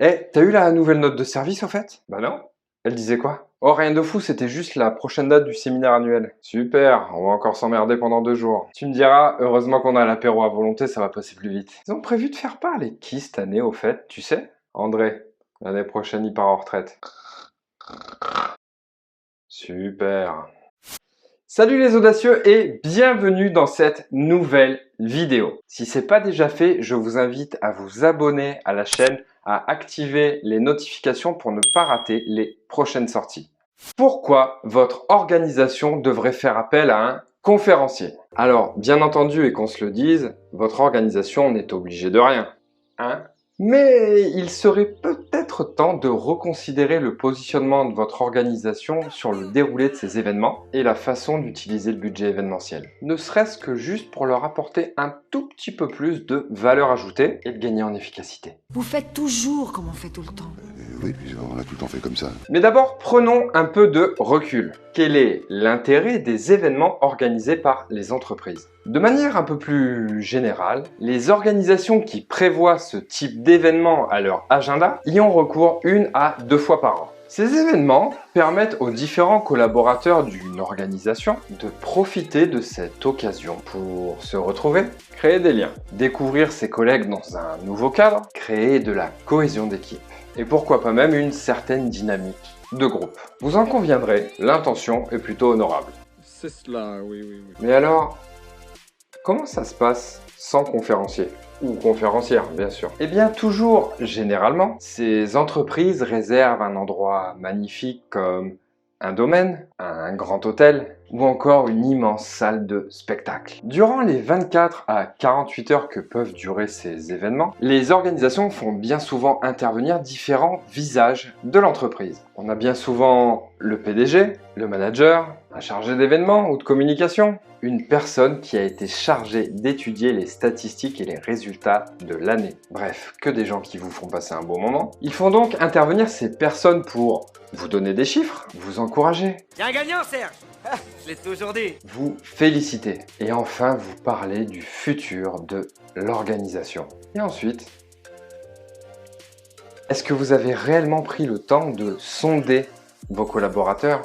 Eh, t'as eu la nouvelle note de service au fait? Bah non. Elle disait quoi? Oh, rien de fou, c'était juste la prochaine date du séminaire annuel. Super, on va encore s'emmerder pendant 2 jours. Tu me diras, heureusement qu'on a l'apéro à volonté, ça va passer plus vite. Ils ont prévu de faire parler qui cette année au fait, tu sais? André. L'année prochaine, il part en retraite. Super. Salut les audacieux et bienvenue dans cette nouvelle vidéo. Si ce n'est pas déjà fait, je vous invite à vous abonner à la chaîne, à activer les notifications pour ne pas rater les prochaines sorties. Pourquoi votre organisation devrait faire appel à un conférencier? Alors, bien entendu, et qu'on se le dise, votre organisation n'est obligée de rien. Hein? Mais il serait peut-être temps de reconsidérer le positionnement de votre organisation sur le déroulé de ces événements et la façon d'utiliser le budget événementiel. Ne serait-ce que juste pour leur apporter un tout petit peu plus de valeur ajoutée et de gagner en efficacité. Vous faites toujours comme on fait tout le temps. Oui, puis on a tout le temps fait comme ça. Mais d'abord, prenons un peu de recul. Quel est l'intérêt des événements organisés par les entreprises? De manière un peu plus générale, les organisations qui prévoient ce type d'événements à leur agenda y ont recours 1 à 2 fois par an. Ces événements permettent aux différents collaborateurs d'une organisation de profiter de cette occasion pour se retrouver, créer des liens, découvrir ses collègues dans un nouveau cadre, créer de la cohésion d'équipe et pourquoi pas même une certaine dynamique de groupe. Vous en conviendrez, l'intention est plutôt honorable. C'est cela, oui. Mais alors, comment ça se passe sans conférencier? Ou conférencière, bien sûr. Eh bien, toujours, généralement, ces entreprises réservent un endroit magnifique comme un domaine, un grand hôtel ou encore une immense salle de spectacle. Durant les 24 à 48 heures que peuvent durer ces événements, les organisations font bien souvent intervenir différents visages de l'entreprise. On a bien souvent le PDG, le manager, un chargé d'événements ou de communication, une personne qui a été chargée d'étudier les statistiques et les résultats de l'année. Bref, que des gens qui vous font passer un bon moment. Ils font donc intervenir ces personnes pour vous donner des chiffres, vous encourager, Y'a un gagnant, Serge. Je l'ai toujours dit. vous féliciter et enfin vous parler du futur de l'organisation. Et ensuite, est-ce que vous avez réellement pris le temps de sonder vos collaborateurs?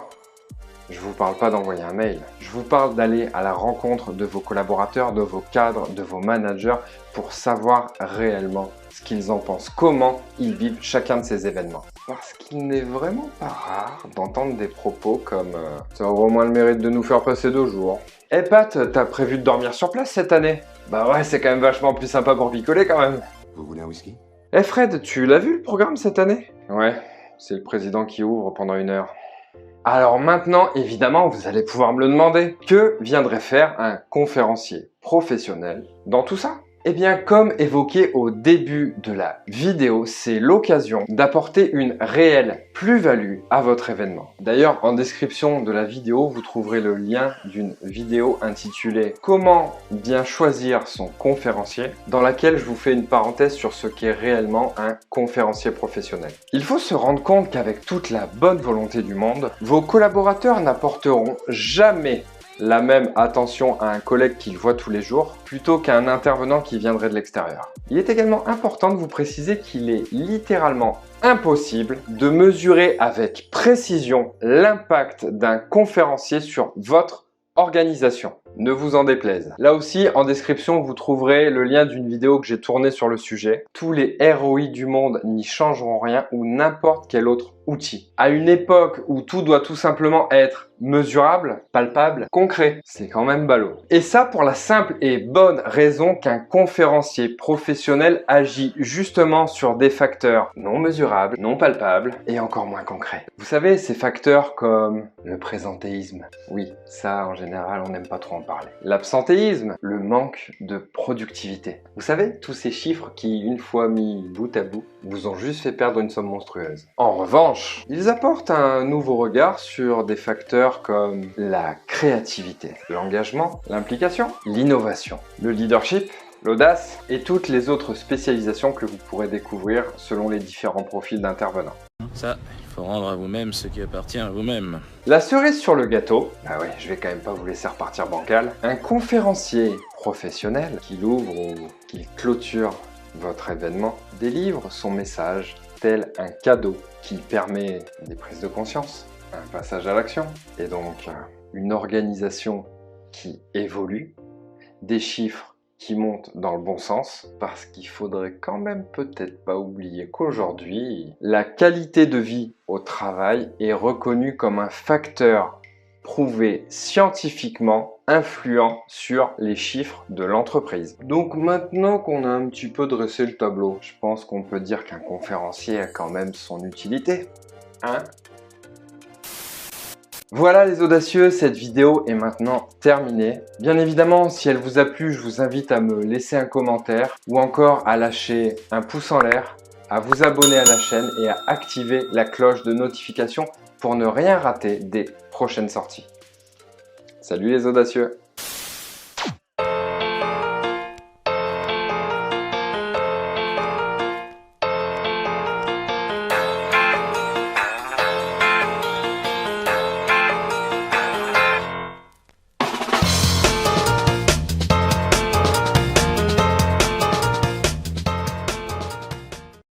Je vous parle pas d'envoyer un mail, je vous parle d'aller à la rencontre de vos collaborateurs, de vos cadres, de vos managers pour savoir réellement ce qu'ils en pensent, comment ils vivent chacun de ces événements. Parce qu'il n'est vraiment pas rare d'entendre des propos comme ça aura au moins le mérite de nous faire passer 2 jours. Eh Pat, t'as prévu de dormir sur place cette année? Bah ouais, c'est quand même vachement plus sympa pour picoler quand même. Vous voulez un whisky? Eh Fred, tu l'as vu le programme cette année? Ouais, c'est le président qui ouvre pendant 1 heure. Alors maintenant, évidemment, vous allez pouvoir me le demander. Que viendrait faire un conférencier professionnel dans tout ça? Eh bien, comme évoqué au début de la vidéo, c'est l'occasion d'apporter une réelle plus-value à votre événement. D'ailleurs, en description de la vidéo, vous trouverez le lien d'une vidéo intitulée « Comment bien choisir son conférencier » dans laquelle je vous fais une parenthèse sur ce qu'est réellement un conférencier professionnel. Il faut se rendre compte qu'avec toute la bonne volonté du monde, vos collaborateurs n'apporteront jamais la même attention à un collègue qu'ils voient tous les jours plutôt qu'à un intervenant qui viendrait de l'extérieur. Il est également important de vous préciser qu'il est littéralement impossible de mesurer avec précision l'impact d'un conférencier sur votre organisation. Ne vous en déplaise. Là aussi, en description, vous trouverez le lien d'une vidéo que j'ai tournée sur le sujet. Tous les ROI du monde n'y changeront rien ou n'importe quel autre outil. À une époque où tout doit tout simplement être mesurable, palpable, concret, c'est quand même ballot. Et ça pour la simple et bonne raison qu'un conférencier professionnel agit justement sur des facteurs non mesurables, non palpables et encore moins concrets. Vous savez, ces facteurs comme le présentéisme. Oui, ça en général on n'aime pas trop en parler. L'absentéisme, le manque de productivité. Vous savez, tous ces chiffres qui, une fois mis bout à bout, vous ont juste fait perdre une somme monstrueuse. En revanche, ils apportent un nouveau regard sur des facteurs comme la créativité, l'engagement, l'implication, l'innovation, le leadership, l'audace et toutes les autres spécialisations que vous pourrez découvrir selon les différents profils d'intervenants. Ça, il faut rendre à vous-même ce qui appartient à vous-même. La cerise sur le gâteau, bah ouais, je vais quand même pas vous laisser repartir bancal, un conférencier professionnel qui l'ouvre ou qui clôture votre événement délivre son message tel un cadeau qui permet des prises de conscience, un passage à l'action, et donc une organisation qui évolue, des chiffres qui montent dans le bon sens, parce qu'il faudrait quand même peut-être pas oublier qu'aujourd'hui, la qualité de vie au travail est reconnue comme un facteur prouvé scientifiquement influent sur les chiffres de l'entreprise. Donc maintenant qu'on a un petit peu dressé le tableau, je pense qu'on peut dire qu'un conférencier a quand même son utilité, hein? Voilà les audacieux, cette vidéo est maintenant terminée. Bien évidemment, si elle vous a plu, je vous invite à me laisser un commentaire ou encore à lâcher un pouce en l'air, à vous abonner à la chaîne et à activer la cloche de notification pour ne rien rater des prochaines sorties. Salut les audacieux!